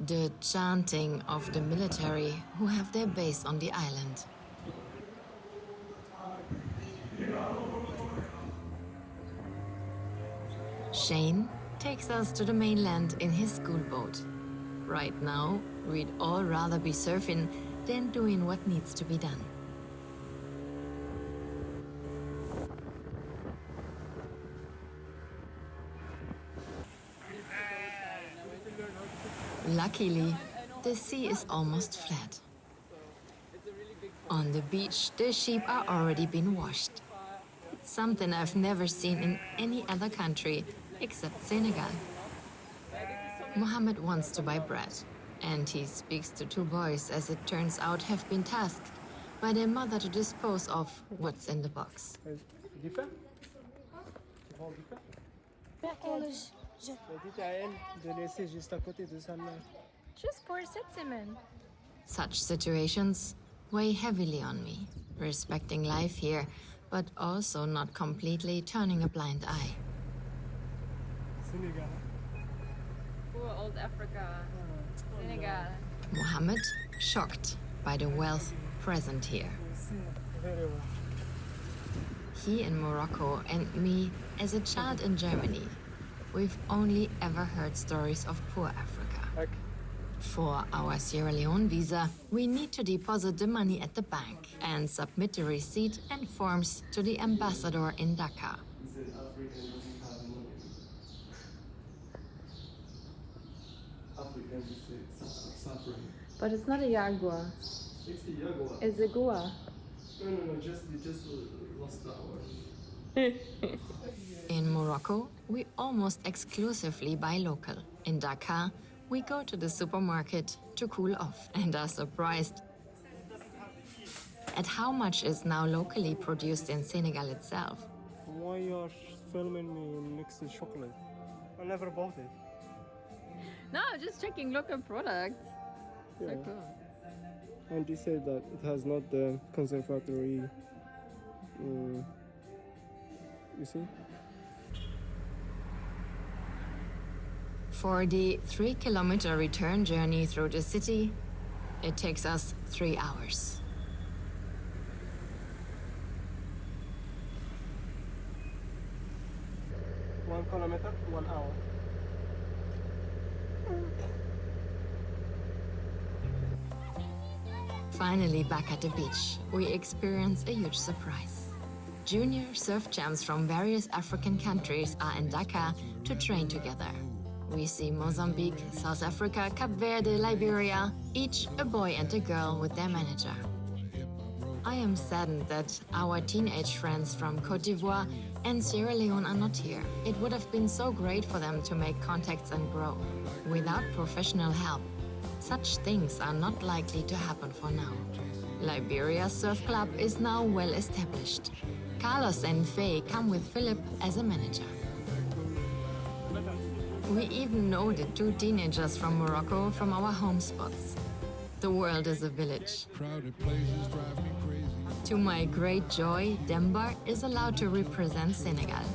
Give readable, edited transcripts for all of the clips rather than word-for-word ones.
The chanting of the military who have their base on the island. Shane takes us to the mainland in his schoolboat. Right now, we'd all rather be surfing than doing what needs to be done. Luckily, the sea is almost flat. On the beach, the sheep are already been washed. It's something I've never seen in any other country except Senegal. Mohammed wants to buy bread, and he speaks to two boys, as it turns out have been tasked by their mother to dispose of what's in the box. Just pour cette semaine. Such situations weigh heavily on me, respecting life here, but also not completely turning a blind eye. Senegal. Poor old Africa. Senegal. Mohammed, shocked by the wealth present here. Very well. He in Morocco and me as a child in Germany. We've only ever heard stories of poor Africa. Okay. For our Sierra Leone visa, we need to deposit the money at the bank and submit the receipt and forms to the ambassador in Dakar. But it's not a jaguar. It's a jaguar. It's a gua. No, just lost the hour. In Morocco, we almost exclusively buy local. In Dakar, we go to the supermarket to cool off and are surprised at how much is now locally produced in Senegal itself. Why you are filming me next to chocolate? I never bought it. No, just checking local products. So Yeah. cool. And they say that it has not the conservatory. You see? For the 3-kilometer return journey through the city, it takes us 3 hours. One kilometer, 1 hour. Finally back at the beach, we experience a huge surprise. Junior surf champs from various African countries are in Dakar to train together. We see Mozambique, South Africa, Cape Verde, Liberia, each a boy and a girl with their manager. I am saddened that our teenage friends from Côte d'Ivoire and Sierra Leone are not here. It would have been so great for them to make contacts and grow. Without professional help, such things are not likely to happen for now. Liberia's surf club is now well established. Carlos and Faye come with Philip as a manager. We even know the two teenagers from Morocco from our home spots. The world is a village. Crowded places drive me crazy. To my great joy, Demba is allowed to represent Senegal.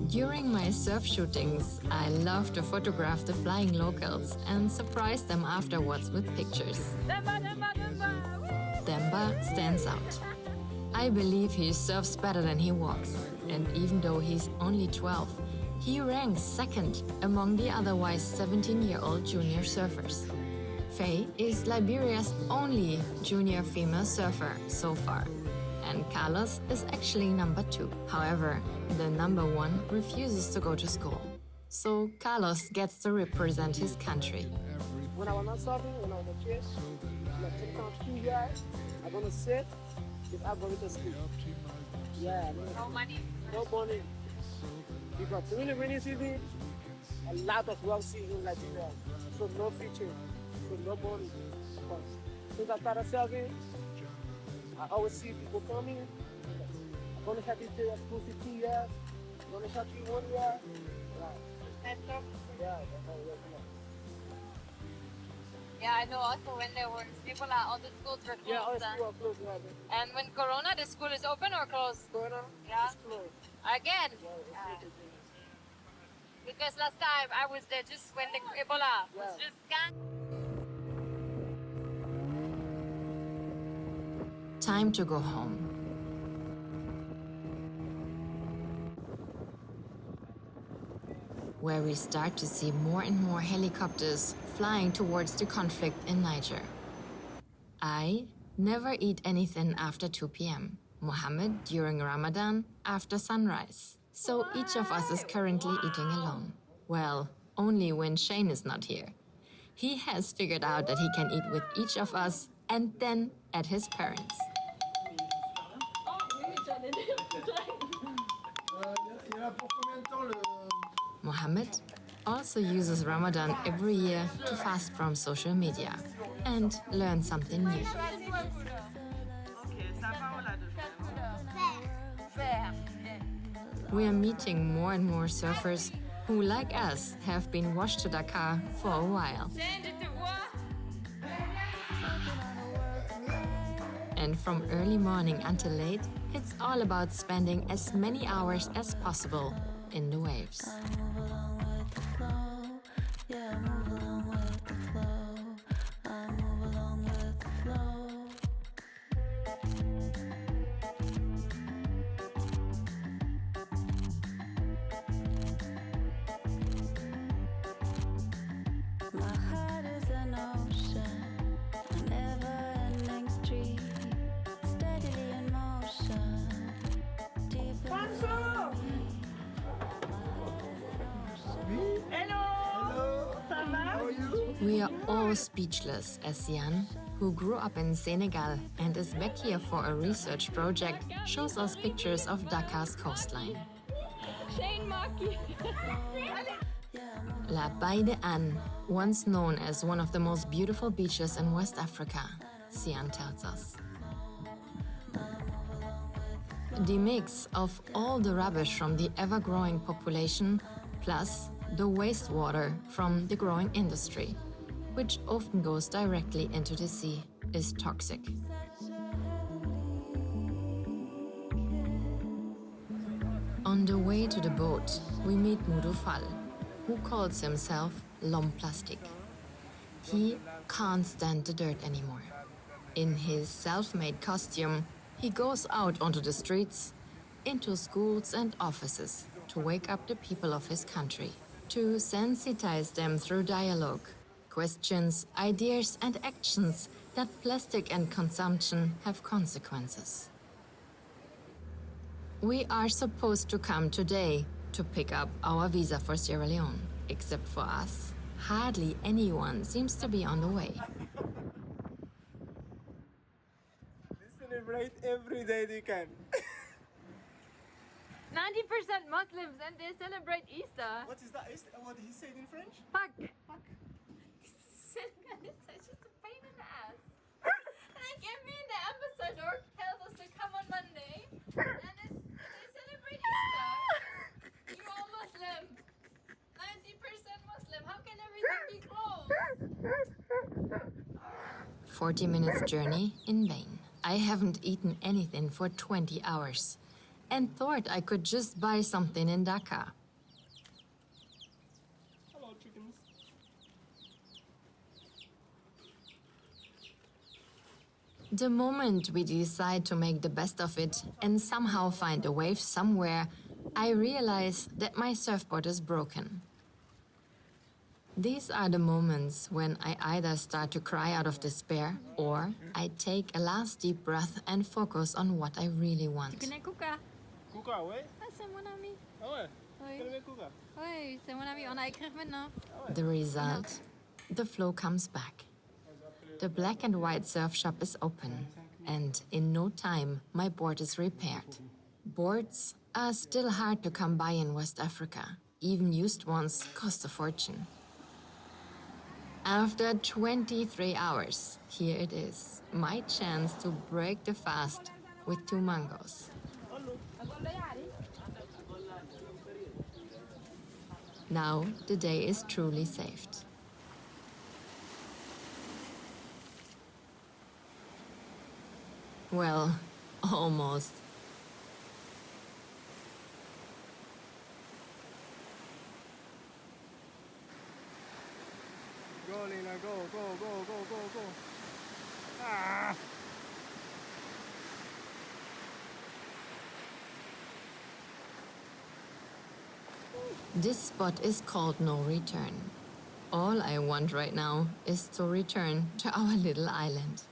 During my surf shootings, I love to photograph the flying locals and surprise them afterwards with pictures. Demba, Demba, Demba! Woo! Demba stands out. I believe he surfs better than he walks, and even though he's only 12, he ranks second among the otherwise 17-year-old junior surfers. Faye is Liberia's only junior female surfer so far, and Carlos is actually number 2. However, the number 1 refuses to go to school, so Carlos gets to represent his country. When I was not surfing, when I was a kid, like 10 pounds, 2 yards, I'm gonna sit, if I'm going to sleep. Yeah, No money. no money. Because really, really season, a lot of wealthy in Nigeria. So no feature, so nobody. But since I started serving, I always see people coming. I'm gonna have you stay at school for 2 years. I'm gonna have you 1 year. Right. Yeah, that's how it works. Yeah, I know also when there was Ebola, all the schools were closed. Yeah, all huh? school are closed. Yeah, And when Corona, the school is open or closed? Corona, Yeah. it's closed. Again. Yeah, it's closed. Because last time I was there just when the Ebola was Yeah. just gone. Time to go home. Where we start to see more and more helicopters flying towards the conflict in Niger. I never eat anything after 2 p.m. Mohammed during Ramadan after sunrise. So each of us is currently eating alone. Well, only when Shane is not here. He has figured out that he can eat with each of us and then at his parents'. Mohammed also uses Ramadan every year to fast from social media and learn something new. We are meeting more and more surfers who, like us, have been washed to Dakar for a while. And from early morning until late, it's all about spending as many hours as possible in the waves. We are all speechless as Jan, who grew up in Senegal and is back here for a research project, shows us pictures of Dakar's coastline. La Baie de Anne, once known as one of the most beautiful beaches in West Africa, Sian tells us. The mix of all the rubbish from the ever-growing population, plus the wastewater from the growing industry, which often goes directly into the sea, is toxic. On the way to the boat, we meet Mudufal, who calls himself L'Homme Plastique. He can't stand the dirt anymore. In his self-made costume, he goes out onto the streets, into schools and offices to wake up the people of his country, to sensitize them through dialogue, questions, ideas and actions that plastic and consumption have consequences. We are supposed to come today to pick up our visa for Sierra Leone. Except for us, hardly anyone seems to be on the way. Celebrate every day they can. 90% Muslims and they celebrate Easter. What is that? What he said in French? Pâques. Senegal is such a pain in the ass. Like, I mean, the ambassador tells us to come on Monday, and they celebrate Easter. You're all Muslim. 90% Muslim. How can everything be closed? 40 minutes journey in vain. I haven't eaten anything for 20 hours and thought I could just buy something in Dakar. Hello, chickens. The moment we decide to make the best of it and somehow find a wave somewhere, I realize that my surfboard is broken. These are the moments when I either start to cry out of despair or I take a last deep breath and focus on what I really want. Tu connais Kuka? Kuka, ouais? Ah, c'est mon ami. Ah ouais? Oui. Tu connais Kuka? Oui, c'est mon ami. On a écrit maintenant. The result? The flow comes back. The black and white surf shop is open, and in no time, my board is repaired. Boards are still hard to come by in West Africa, even used ones cost a fortune. After 23 hours, here it is, my chance to break the fast with 2 mangoes. Now the day is truly saved. Well, almost. Go, Lena, go, go, go, go, go, go. Ah! This spot is called No Return. All I want right now is to return to our little island.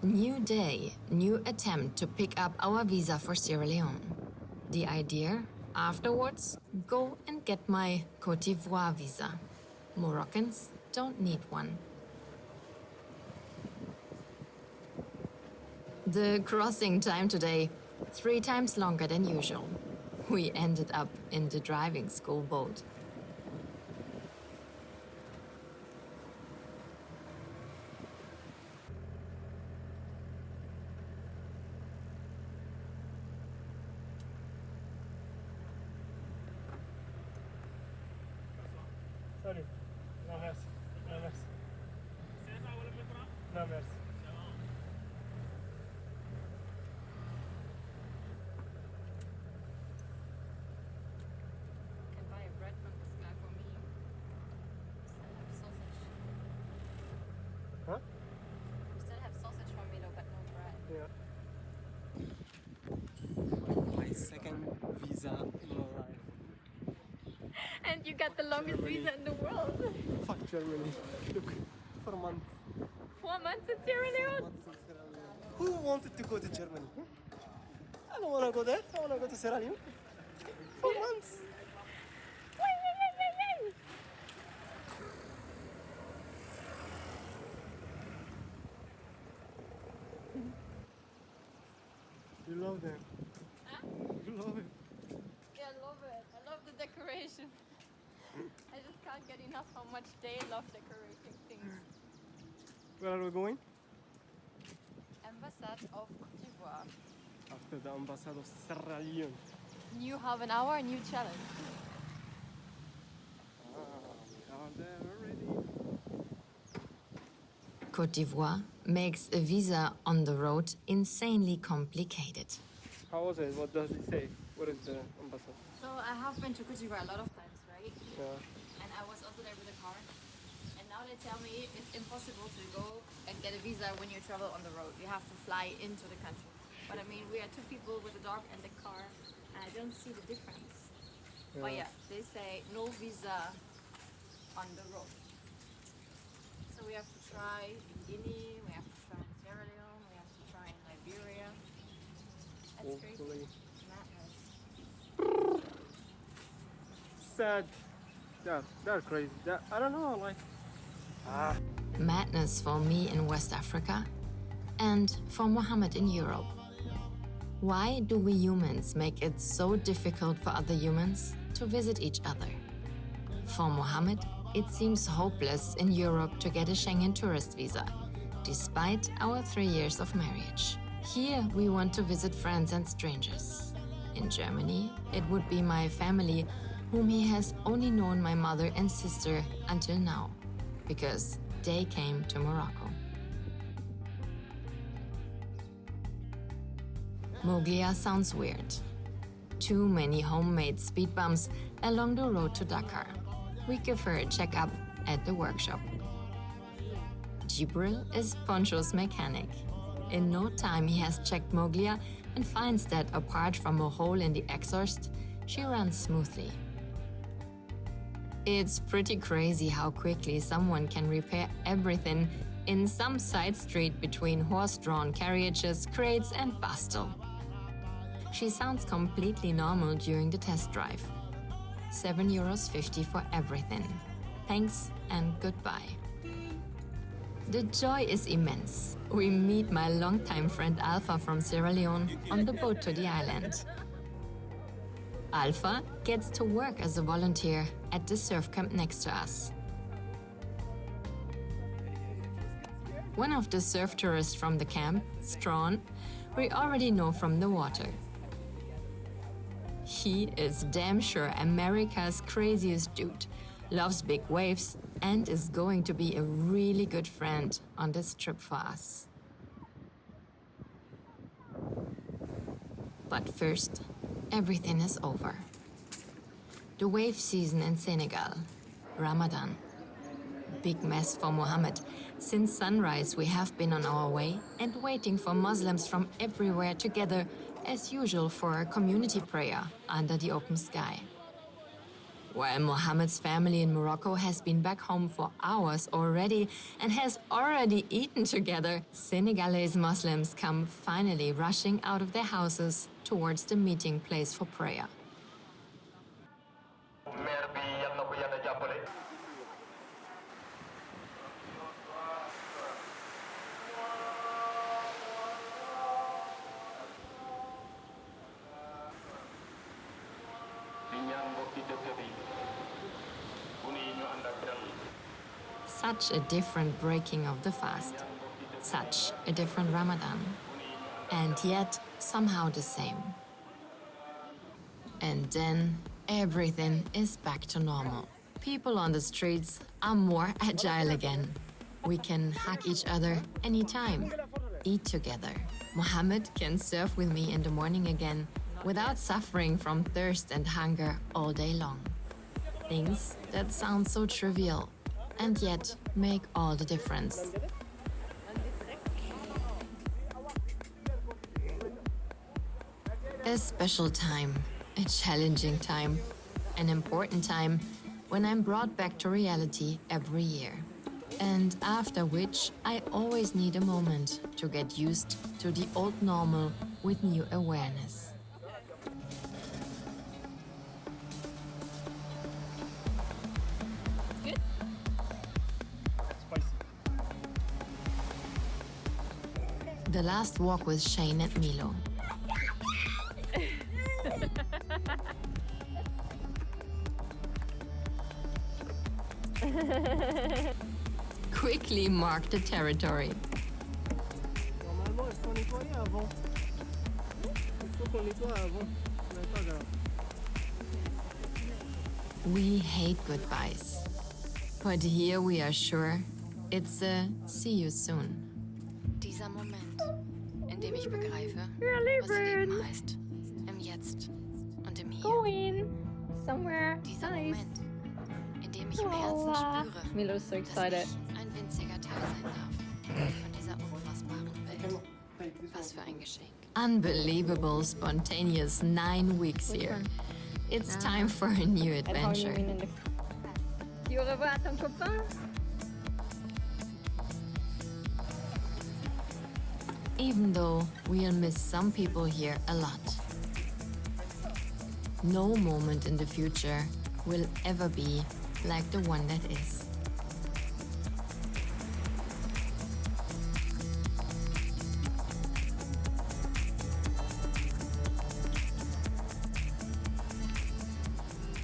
New day, new attempt to pick up our visa for Sierra Leone. The idea? Afterwards, go and get my Côte d'Ivoire visa. Moroccans don't need one. The crossing time today, 3 times longer than usual. We ended up in the driving school boat. Sorry. No, merci. No, merci. No, merci. Can buy bread from this guy for me. Still have sausage. Huh? You still have sausage for me though, but no bread. Yeah. My second visa in my life. And you got the longest Germany. visa in the world. Fuck Germany. Look, 4 months. 4 months in Sierra Leone. Who wanted to go to Germany? I don't want to go there. I want to go to Sierra Leone. 4 months. You love them. Huh? You love it. Yeah, I love it. I love the decoration. I just can't get enough how much they love decorating things. Where are we going? Ambassade of Côte d'Ivoire. After the Ambassade of Sierra Leone. New half an hour, new challenge. We are there already. Côte d'Ivoire makes a visa on the road insanely complicated. How was it? What does it say? What is the ambassade? So I have been to Côte d'Ivoire a lot of times, right? Yeah. And I was also there with a car. And now they tell me it's impossible to go and get a visa when you travel on the road. You have to fly into the country. But I mean, we are 2 people with a dog and the car, and I don't see the difference. But yeah, they say no visa on the road. So we have to try in Guinea, we have to try in Sierra Leone, we have to try in Liberia. That's crazy. Hopefully. Madness. Sad. They're crazy. I don't know, like. Madness for me in West Africa and for Mohammed in Europe. Why do we humans make it so difficult for other humans to visit each other? For Mohammed, it seems hopeless in Europe to get a Schengen tourist visa, despite our 3 years of marriage. Here, we want to visit friends and strangers. In Germany, it would be my family, whom he has only known my mother and sister until now, because they came to Morocco. Moglia sounds weird. Too many homemade speed bumps along the road to Dakar. We give her a checkup at the workshop. Jibril is Poncho's mechanic. In no time, he has checked Moglia and finds that apart from a hole in the exhaust, she runs smoothly. It's pretty crazy how quickly someone can repair everything in some side street between horse-drawn carriages, crates, and bustle. She sounds completely normal during the test drive. €7.50 for everything. Thanks and goodbye. The joy is immense. We meet my longtime friend Alpha from Sierra Leone on the boat to the island. Alpha gets to work as a volunteer at the surf camp next to us. One of the surf tourists from the camp, Strawn, we already know from the water. He is damn sure America's craziest dude, loves big waves, and is going to be a really good friend on this trip for us. But first, everything is over. The wave season in Senegal, Ramadan. Big mess for Mohammed. Since sunrise, we have been on our way and waiting for Muslims from everywhere together, as usual, for a community prayer under the open sky. While Mohammed's family in Morocco has been back home for hours already and has already eaten together, Senegalese Muslims come finally rushing out of their houses towards the meeting place for prayer. Such a different breaking of the fast, such a different Ramadan, and yet somehow the same. And then everything is back to normal. People on the streets are more agile again. We can hug each other anytime, eat together. Mohammed can surf with me in the morning again without suffering from thirst and hunger all day long. Things that sound so trivial and yet make all the difference. A special time, a challenging time, an important time when I'm brought back to reality every year. And after which, I always need a moment to get used to the old normal with new awareness. The last walk with Shane and Milo. Quickly mark the territory. Normalement, il faut nettoyer avant. Il faut qu'on nettoie avant. Mais pas grave. We hate goodbyes. But here we are sure it's a see you soon. Dieser Moment, in dem ich begreife, was Leben heißt. Im Jetzt und im Hier. Going somewhere Dieser nice. Moment, in dem ich im Herzen spüre, Milo's so dass excited. ich ein winziger Teil sein darf von dieser unfassbaren Welt. Was für ein Geschenk. Unbelievable, spontaneous 9 weeks here. It's time for a new adventure. Dis au revoir à ton copain. Even though we'll miss some people here a lot. No moment in the future will ever be like the one that is.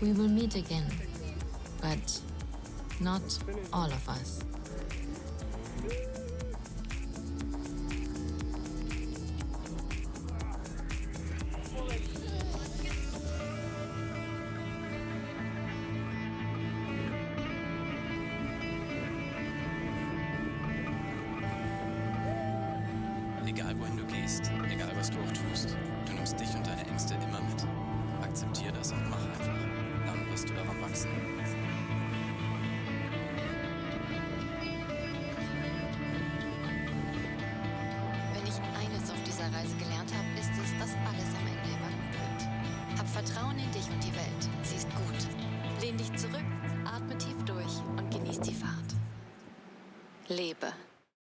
We will meet again, but not all of us. Egal wohin du gehst, egal was du auch tust, du nimmst dich und deine Ängste immer mit. Akzeptier das und mach einfach. Dann wirst du daran wachsen. Wenn ich eines auf dieser Reise gelernt habe, ist es, dass alles am Ende immer gut wird. Hab Vertrauen in dich und die Welt. Sie ist gut. Lehn dich zurück, atme tief durch und genieß die Fahrt. Lebe.